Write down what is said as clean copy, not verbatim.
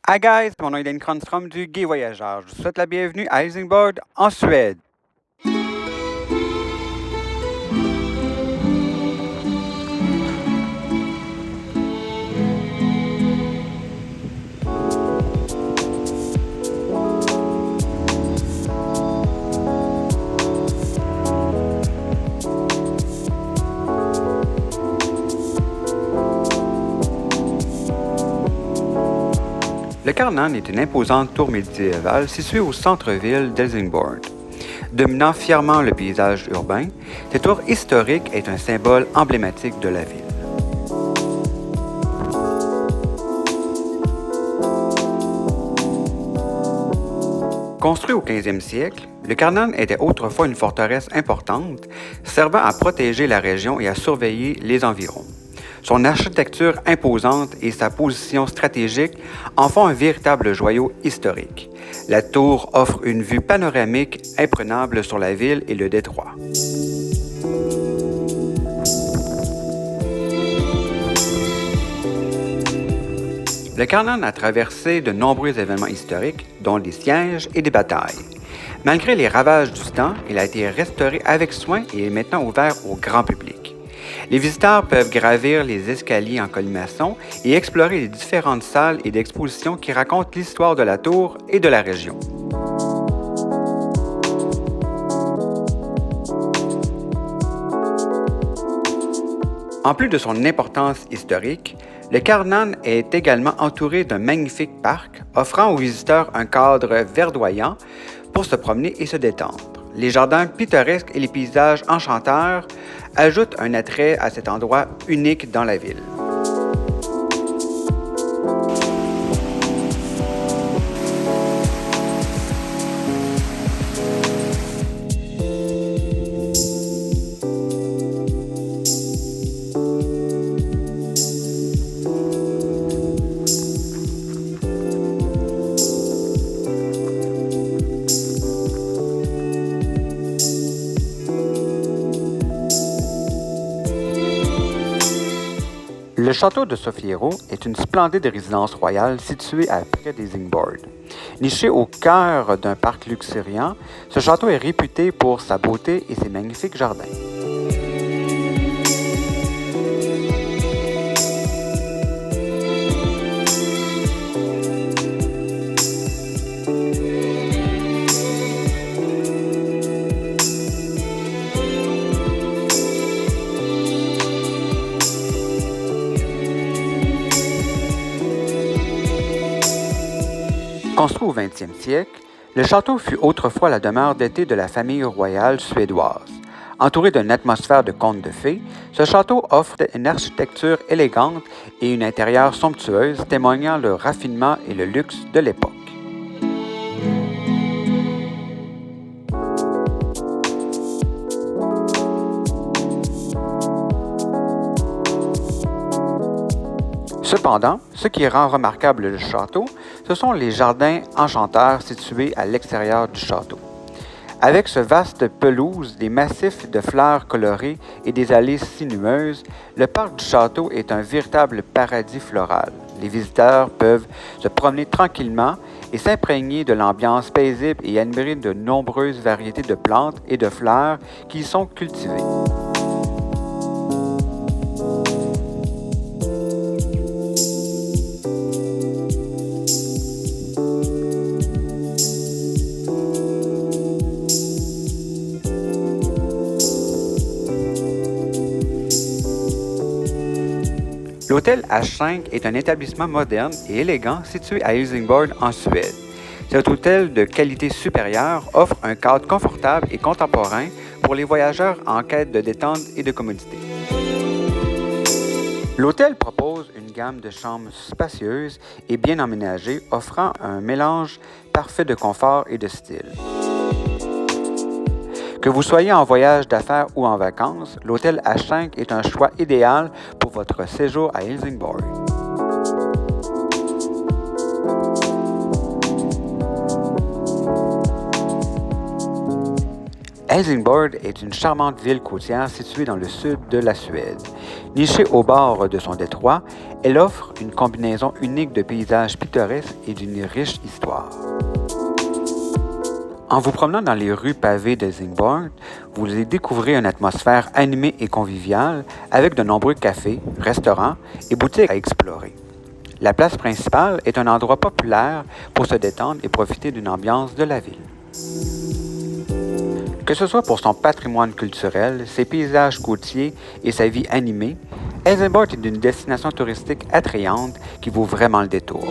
Hi guys, mon nom est Dan Kronstrom du Guy Voyageur. Je vous souhaite la bienvenue à Helsingborg en Suède. Le Karnan est une imposante tour médiévale située au centre-ville d'Helsingborg. Dominant fièrement le paysage urbain, cette tour historique est un symbole emblématique de la ville. Construit au 15e siècle, le Karnan était autrefois une forteresse importante, servant à protéger la région et à surveiller les environs. Son architecture imposante et sa position stratégique en font un véritable joyau historique. La tour offre une vue panoramique imprenable sur la ville et le détroit. Le Karnan a traversé de nombreux événements historiques, dont des sièges et des batailles. Malgré les ravages du temps, il a été restauré avec soin et est maintenant ouvert au grand public. Les visiteurs peuvent gravir les escaliers en colimaçon et explorer les différentes salles et d'expositions qui racontent l'histoire de la tour et de la région. En plus de son importance historique, le Karnan est également entouré d'un magnifique parc offrant aux visiteurs un cadre verdoyant pour se promener et se détendre. Les jardins pittoresques et les paysages enchanteurs ajoutent un attrait à cet endroit unique dans la ville. Le château de Sofiero est une splendide résidence royale située à près d'Helsingborg. Niché au cœur d'un parc luxuriant, ce château est réputé pour sa beauté et ses magnifiques jardins. Construit au 20e siècle, le château fut autrefois la demeure d'été de la famille royale suédoise. Entouré d'une atmosphère de conte de fées, ce château offre une architecture élégante et une intérieure somptueuse témoignant le raffinement et le luxe de l'époque. Cependant, ce qui rend remarquable le château, ce sont les jardins enchanteurs situés à l'extérieur du château. Avec ce vaste pelouse, des massifs de fleurs colorées et des allées sinueuses, le parc du château est un véritable paradis floral. Les visiteurs peuvent se promener tranquillement et s'imprégner de l'ambiance paisible et admirer de nombreuses variétés de plantes et de fleurs qui y sont cultivées. L'hôtel H5 est un établissement moderne et élégant situé à Helsingborg en Suède. Cet hôtel de qualité supérieure offre un cadre confortable et contemporain pour les voyageurs en quête de détente et de commodité. L'hôtel propose une gamme de chambres spacieuses et bien aménagées, offrant un mélange parfait de confort et de style. Que vous soyez en voyage d'affaires ou en vacances, l'hôtel H5 est un choix idéal pour votre séjour à Helsingborg. Helsingborg est une charmante ville côtière située dans le sud de la Suède. Nichée au bord de son détroit, elle offre une combinaison unique de paysages pittoresques et d'une riche histoire. En vous promenant dans les rues pavées de Zingbourn, vous y découvrez une atmosphère animée et conviviale avec de nombreux cafés, restaurants et boutiques à explorer. La place principale est un endroit populaire pour se détendre et profiter d'une ambiance de la ville. Que ce soit pour son patrimoine culturel, ses paysages côtiers et sa vie animée, Helsingborg est une destination touristique attrayante qui vaut vraiment le détour.